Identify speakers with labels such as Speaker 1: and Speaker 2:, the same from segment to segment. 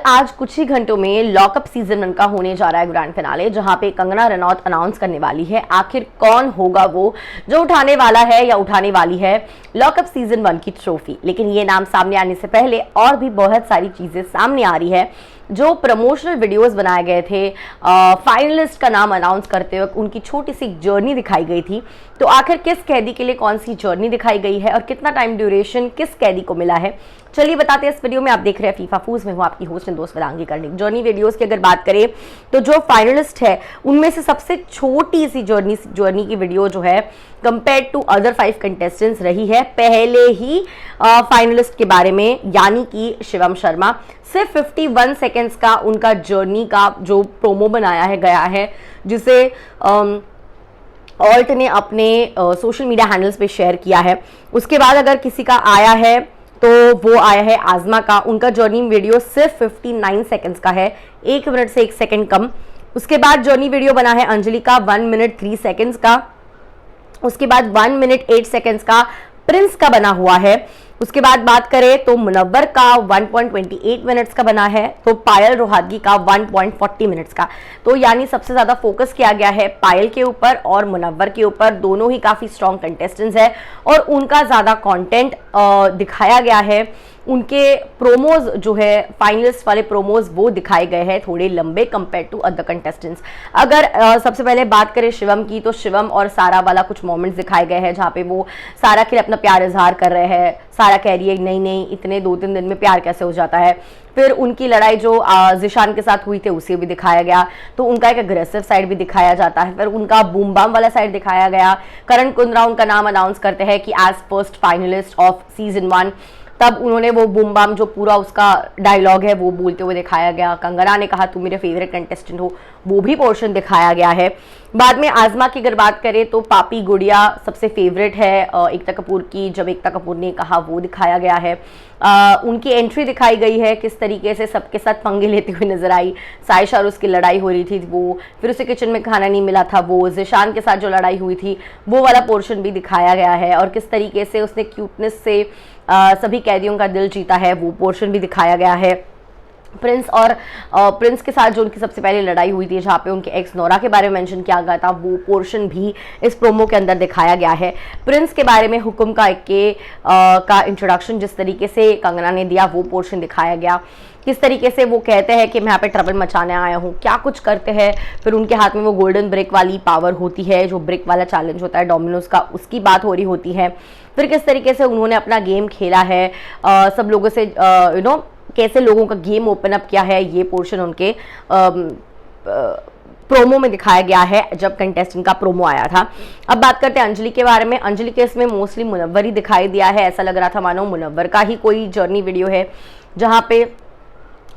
Speaker 1: आज कुछ ही घंटों में लॉकअप सीजन 1 का होने जा रहा है ग्रैंड फिनाले, जहां पे कंगना रनौत अनाउंस करने वाली है आखिर कौन होगा वो जो उठाने वाला है या उठाने वाली है लॉकअप सीजन 1 की ट्रॉफी। लेकिन ये नाम सामने आने से पहले और भी बहुत सारी चीजें सामने आ रही है। जो प्रमोशनल वीडियोस बनाए गए थे, फाइनलिस्ट का नाम अनाउंस करते वक्त उनकी छोटी सी जर्नी दिखाई गई थी। तो आखिर किस कैदी के लिए कौन सी जर्नी दिखाई गई है और कितना टाइम ड्यूरेशन किस कैदी को मिला है, चलिए बताते हैं इस वीडियो में। आप देख रहे हैं फीफा फूज में हूं आपकी होस्ट एंड दोस्त वेदांगी कर्णिक। जर्नी वीडियोस की अगर बात करें तो जो फाइनलिस्ट है उनमें से सबसे छोटी सी जर्नी की वीडियो जो है कंपेयर टू अदर 5 कंटेस्टेंट्स रही है पहले ही फाइनलिस्ट के बारे में, यानी कि शिवम शर्मा। सिर्फ 51 सेकेंड्स का उनका जर्नी का जो प्रोमो बनाया है गया है, जिसे ऑल्ट ने अपने सोशल मीडिया हैंडल्स पे शेयर किया है। उसके बाद अगर किसी का आया है तो वो आया है आजमा का। उनका जर्नी वीडियो सिर्फ 59 सेकेंड्स का है, 1 मिनट से 1 सेकेंड कम। उसके बाद जर्नी वीडियो बना है अंजलि का 1 मिनट 3 सेकेंड्स का। उसके बाद 1 मिनट 8 सेकेंड्स का प्रिंस का बना हुआ है। उसके बाद बात करें तो मुनव्वर का 1.28 मिनट्स का बना है, तो पायल रोहातगी का 1.40 मिनट्स का। तो यानी सबसे ज्यादा फोकस किया गया है पायल के ऊपर और मुनव्वर के ऊपर। दोनों ही काफी स्ट्रॉन्ग कंटेस्टेंट्स हैं और उनका ज्यादा कंटेंट दिखाया गया है। उनके प्रोमोज जो है फाइनलिस्ट वाले प्रोमोज वो दिखाए गए हैं थोड़े लंबे कंपेयर टू अदर कंटेस्टेंट्स। अगर सबसे पहले बात करें शिवम की, तो शिवम और सारा वाला कुछ मोमेंट्स दिखाए गए हैं जहाँ पे वो सारा के लिए अपना प्यार इजहार कर रहे हैं। सारा कह रही है नहीं इतने 2-3 दिन में प्यार कैसे हो जाता है। फिर उनकी लड़ाई जो जिशान के साथ हुई थी उसे भी दिखाया गया, तो उनका एक अग्रेसिव साइड भी दिखाया जाता है। फिर उनका बूम बाम वाला साइड दिखाया गया। करण कुंद्रा उनका नाम अनाउंस करते हैं कि as first finalist of season 1, तब उन्होंने वो बूम बाम जो पूरा उसका डायलॉग है वो बोलते हुए दिखाया गया। कंगना ने कहा तुम मेरे फेवरेट कंटेस्टेंट हो, वो भी पोर्शन दिखाया गया है। बाद में आजमा की अगर बात करें तो पापी गुड़िया सबसे फेवरेट है एकता कपूर की, जब एकता कपूर ने कहा वो दिखाया गया है। उनकी एंट्री दिखाई गई है, किस तरीके से सबके साथ पंगे लेते हुए नजर आई। साइशा और उसकी लड़ाई हो रही थी वो, फिर उसे किचन में खाना नहीं मिला था वो, जिशान के साथ जो लड़ाई हुई थी वो वाला पोर्शन भी दिखाया गया है। और किस तरीके से उसने क्यूटनेस से सभी कैदियों का दिल जीता है वो पोर्शन भी दिखाया गया है। प्रिंस के साथ जो उनकी सबसे पहले लड़ाई हुई थी जहाँ पे उनके एक्स नोरा के बारे में मेंशन किया गया था, वो पोर्शन भी इस प्रोमो के अंदर दिखाया गया है। प्रिंस के बारे में हुक्म का का इंट्रोडक्शन जिस तरीके से कंगना ने दिया वो पोर्शन दिखाया गया। किस तरीके से वो कहते हैं कि मैं यहाँ पे ट्रबल मचाने आया हूँ, क्या कुछ करते हैं। फिर उनके हाथ में वो गोल्डन ब्रिक वाली पावर होती है, जो ब्रिक वाला चैलेंज होता है डोमिनोज का, उसकी बात हो रही होती है। फिर किस तरीके से उन्होंने अपना गेम खेला है, सब लोगों से कैसे लोगों का गेम ओपन अप किया है, ये पोर्शन उनके प्रोमो में दिखाया गया है जब कंटेस्टेंट का प्रोमो आया था। अब बात करते हैं अंजलि के बारे में। अंजलि के इसमें मोस्टली मुनव्वर ही दिखाई दिया है, ऐसा लग रहा था मानो मुनव्वर का ही कोई जर्नी वीडियो है, जहाँ पे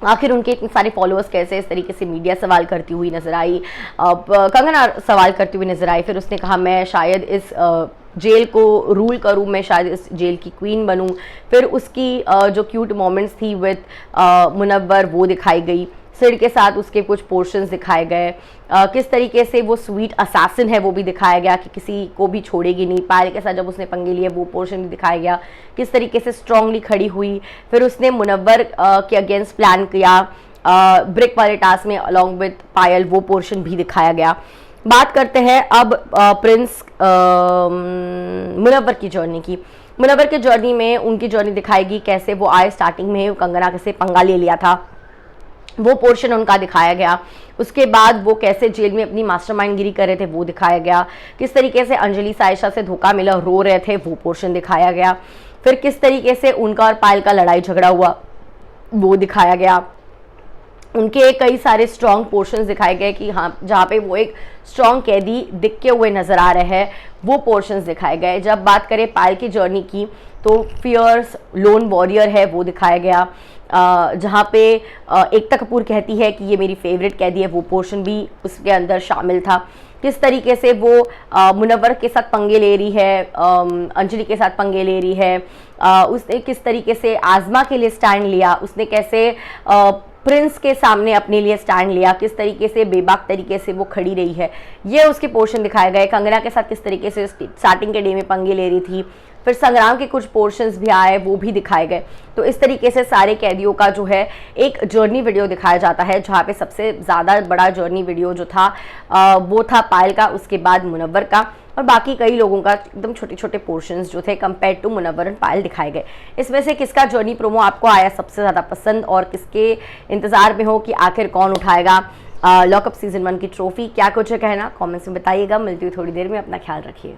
Speaker 1: आखिर उनके इतने सारे फॉलोअर्स कैसे इस तरीके से मीडिया सवाल करती हुई नजर आई। कंगना सवाल करती हुई नजर आई। फिर उसने कहा मैं शायद इस जेल को रूल करूं, मैं शायद इस जेल की क्वीन बनूं। फिर उसकी जो क्यूट मोमेंट्स थी विद मुनव्वर वो दिखाई गई। सिड के साथ उसके कुछ पोर्शंस दिखाए गए। किस तरीके से वो स्वीट असैसिन है वो भी दिखाया गया कि किसी को भी छोड़ेगी नहीं। पायल के साथ जब उसने पंगे लिए वो पोर्शन भी दिखाया गया, किस तरीके से स्ट्रांगली खड़ी हुई। फिर उसने मुनव्वर के अगेंस्ट प्लान किया ब्रिक वाले टास्क में अलॉन्ग विद पायल, वो पोर्शन भी दिखाया गया। बात करते हैं अब प्रिंस मुनव्वर की जर्नी की। मुनव्वर की जर्नी में उनकी जर्नी दिखाएगी, कैसे वो आए स्टार्टिंग में कंगना से पंगा ले लिया था, वो पोर्शन उनका दिखाया गया। उसके बाद वो कैसे जेल में अपनी मास्टरमाइंड गिरी कर रहे थे वो दिखाया गया। किस तरीके से अंजलि साइशा से धोखा मिला रो रहे थे वो पोर्शन दिखाया गया। फिर किस तरीके से उनका और पायल का लड़ाई झगड़ा हुआ वो दिखाया गया। उनके कई सारे स्ट्रॉन्ग पोर्शंस दिखाए गए कि हाँ, जहाँ पे वो एक स्ट्रॉन्ग कैदी दिखते हुए नजर आ रहे हैं वो पोर्शंस दिखाए गए। जब बात करें पायल की जर्नी की तो फियर्स लोन वॉरियर है वो दिखाया गया, जहाँ पे एकता कपूर कहती है कि ये मेरी फेवरेट कैदी है, वो पोर्शन भी उसके अंदर शामिल था। किस तरीके से वो मुनव्वर के साथ पंगे ले रही है, अंजलि के साथ पंगे ले रही है, उसने किस तरीके से आजमा के लिए स्टैंड लिया, उसने कैसे प्रिंस के सामने अपने लिए स्टैंड लिया, किस तरीके से बेबाक तरीके से वो खड़ी रही है, ये उसके पोर्शन दिखाए गए। कंगना के साथ किस तरीके से स्टार्टिंग के डे में पंगे ले रही थी, फिर संग्राम के कुछ पोर्शंस भी आए, वो भी दिखाए गए। तो इस तरीके से सारे कैदियों का जो है एक जर्नी वीडियो दिखाया जाता है, जहाँ पे सबसे ज़्यादा बड़ा जर्नी वीडियो जो था वो था पायल का, उसके बाद मुनव्वर का, और बाकी कई लोगों का एकदम छोटे छोटे पोर्शंस जो थे कंपेयर टू मुनव्वर एंड पायल दिखाए गए। इसमें से किसका जर्नी प्रोमो आपको आया सबसे ज़्यादा पसंद, और किसके इंतज़ार में हो कि आखिर कौन उठाएगा लॉकअप सीजन 1 की ट्रॉफी? क्या कुछ है कहना कमेंट्स में बताइएगा। मिलती हुई थोड़ी देर में, अपना ख्याल रखिए।